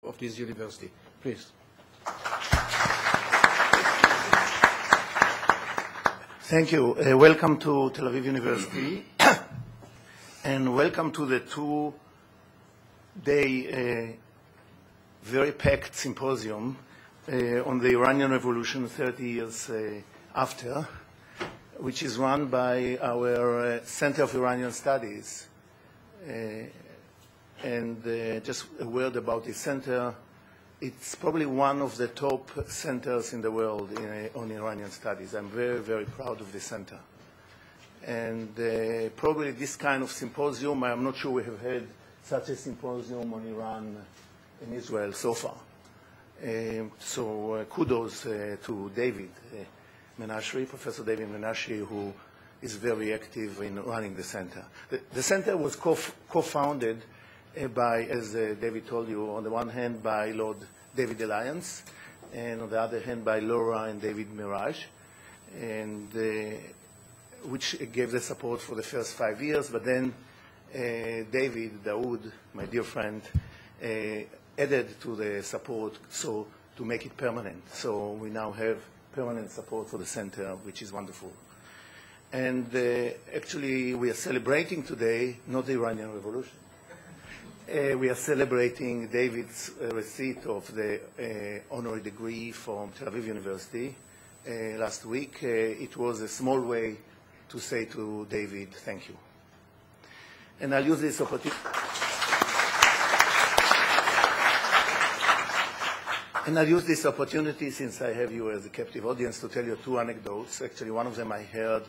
of this university. Please. Thank you. Welcome to Tel Aviv University, and welcome to the two-day very packed symposium on the Iranian Revolution 30 years after, which is run by our Center of Iranian Studies. Just a word about this center. It's probably one of the top centers in the world on Iranian studies. I'm very, very proud of this center. And probably this kind of symposium, I'm not sure we have had such a symposium on Iran in Israel so far. So kudos to David Menashri, Professor David Menashri, who is very active in running the center. The center was co-founded by, as David told you, on the one hand by Lord David Alliance, and on the other hand by Laura and David Mirage, and which gave the support for the first 5 years. But then David Daoud, my dear friend, added to the support to make it permanent. So we now have permanent support for the center, which is wonderful. And actually, we are celebrating today not the Iranian Revolution. We are celebrating David's receipt of the honorary degree from Tel Aviv University last week. It was a small way to say to David, thank you. And I'll use this opportunity. And I'll use this opportunity, since I have you as a captive audience, to tell you two anecdotes. Actually, one of them I heard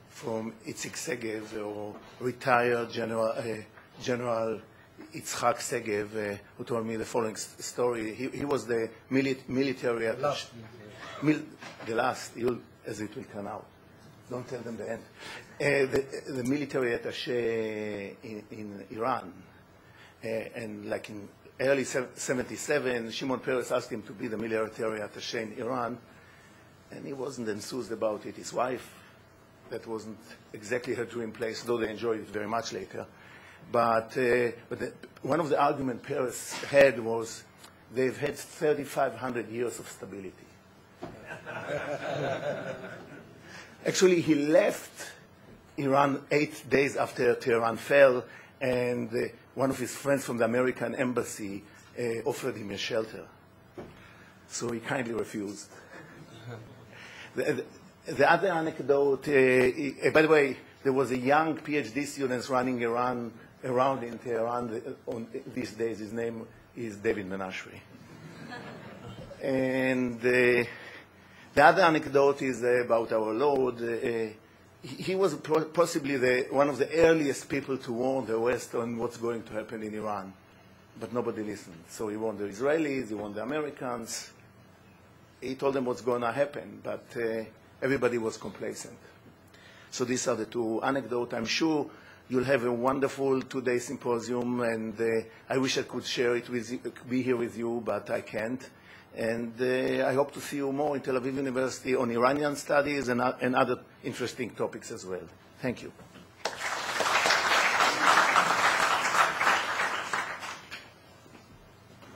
from Itzik Segev, or retired General Yitzhak Segev, who told me the following story. He was the military attaché. The last, as it will turn out. Don't tell them the end. The military attaché in Iran. And like in early 77, Shimon Peres asked him to be the military attaché in Iran. And he wasn't enthused about it. His wife, that wasn't exactly her dream place, though they enjoyed it very much later. But one of the arguments Peres had was they've had 3,500 years of stability. Actually, he left Iran 8 days after Tehran fell, and one of his friends from the American embassy offered him a shelter. So he kindly refused. The other anecdote, by the way, there was a young PhD student running around in Tehran on these days. His name is David Menashri. And the other anecdote is about our Lord. He was possibly one of the earliest people to warn the West on what's going to happen in Iran. But nobody listened. So he warned the Israelis, he warned the Americans. He told them what's going to happen, but everybody was complacent. So these are the two anecdotes. I'm sure you'll have a wonderful two-day symposium, and I wish I could share it with you, be here with you, but I can't. And I hope to see you more in Tel Aviv University on Iranian studies and other interesting topics as well. Thank you.